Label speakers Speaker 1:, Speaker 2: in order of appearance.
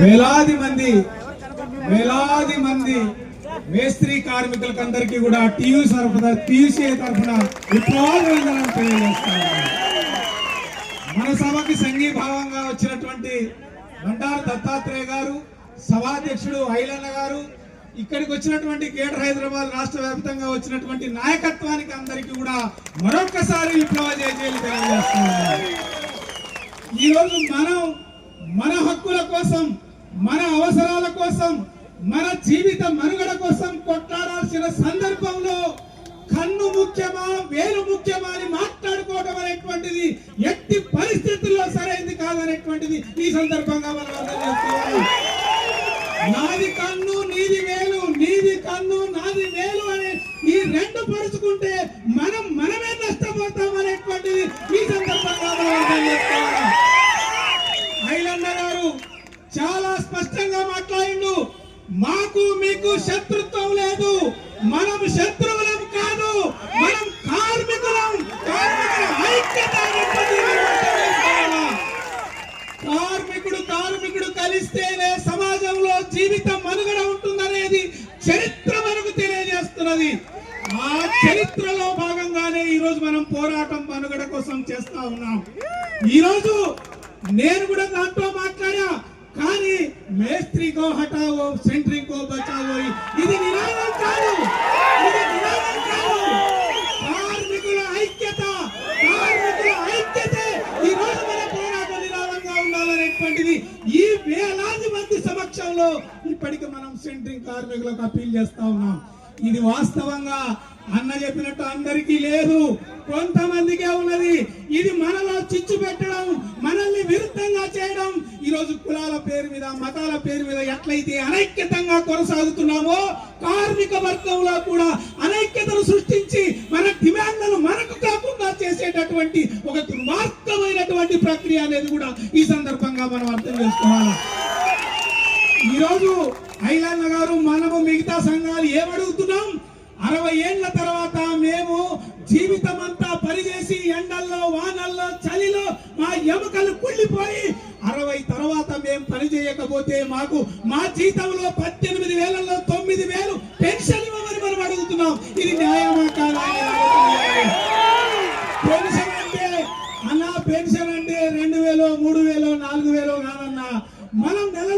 Speaker 1: వేలాది మంది మేస్త్రీ కార్మికులకందరికీ కూడా టీయూసీ తరఫున విప్లవాభివందనాలు తెలియజేస్తాను. మన సభకి సంఘీభావంగా వచ్చినటువంటి బండారు దత్తాత్రేయ గారు, సభాధ్యక్షుడు ఐలన్న గారు, ఇక్కడికి వచ్చినటువంటి గ్రేటర్ హైదరాబాద్ రాష్ట్ర వ్యాప్తంగా వచ్చినటువంటి నాయకత్వానికి అందరికీ కూడా మరొక్కసారి విప్లవ జయజయలు తెలియజేస్తున్నాను. ఈరోజు మనం మన హక్కుల కోసం, మన అవసరాల కోసం, మన జీవిత మనుగడ కోసం కొట్లాడాల్సిన సందర్భంలో కన్ను ముఖ్యమా వేలు ముఖ్యమా అని మాట్లాడుకోవడం అనేటువంటిది ఎట్టి పరిస్థితుల్లో సరైనది కాదనేటువంటిది ఈ సందర్భంగా మనం అర్థం చేసుకోవాలి. నాది కన్ను నీది వేలు, నీది కన్ను నాది వేలు అనే ఈ రెండు పరుచుకుంటే మనమే నష్టపోతాం అనేటువంటిది ఈ సందర్భంగా మనం అర్థం చేసుకోవాలి. ఐలన్న గారు చాలా స్పష్టంగా మాట్లాడిండు. మాకు మీకు శత్రుత్వం లేదు, మనం శత్రువులం కాదు, మనం కార్మికులం. కార్మికుల ఐక్యత కార్మికుడు కలిస్తేనే సమాజంలో జీవిత మనుగడ ఉంటుందనేది చరిత్ర మనకు తెలియజేస్తున్నది. ఆ చరిత్రలో భాగంగానే ఈరోజు మనం పోరాటం మనుగడ కోసం చేస్తా ఉన్నాం. ఈరోజు నేను కూడా దాంట్లో మాట్లాడా, కానీ మేస్త్రీకో హటావో సెంట్రింగ్కో బచావో ఇది నినాదం కాదు, ఇది నినాదం కాదు. కార్మికుల ఐక్యతే ఈ రోజు మన పోరాట నినాదంగా ఉండాలనేటువంటిది ఈ వేలాది మంది సమక్షంలో ఇప్పటికి మనం సెంట్రింగ్ కార్మికులకు అప్పీల్ చేస్తా ఉన్నాం. ఇది వాస్తవంగా అన్న చెప్పినట్టు అందరికీ లేదు, కొంతమందికే ఉన్నది. ఇది మనలో చిచ్చు పెట్టడం, మనల్ని విరుద్ధంగా చేయడం. ఈరోజు కులాల పేరు మీద, మతాల పేరు మీద ఎట్లయితే అనైక్యతంగా కొనసాగుతున్నామో కార్మిక వర్గంలో కూడా అనైక్యతను సృష్టించి మన డిమాండ్లను మనకు కాకుండా చేసేటటువంటి ఒక దుర్మార్గమైనటువంటి ప్రక్రియ అనేది కూడా ఈ సందర్భంగా మనం అర్థం చేసుకోవాలి. ఈరోజు ఐలన్న గారు, మనము మిగతా సంఘాలు ఏమడుగుతున్నాం? 60 ఏళ్ల తర్వాత మేము జీవితం అంతా పనిచేసి ఎండల్లో వానల్లో చలిలో మా ఎముకలు కుళ్ళిపోయి 60 తర్వాత మేము పని చేయకపోతే మాకు మా జీతంలో 18,000లో 9,000 పెన్షన్ ఇవ్వమని మనం అడుగుతున్నాం. ఇది న్యాయమా కాదా? పెన్షన్ అంటే 2,000, 3,000, 4,000 కాదన్నా. మనం నెల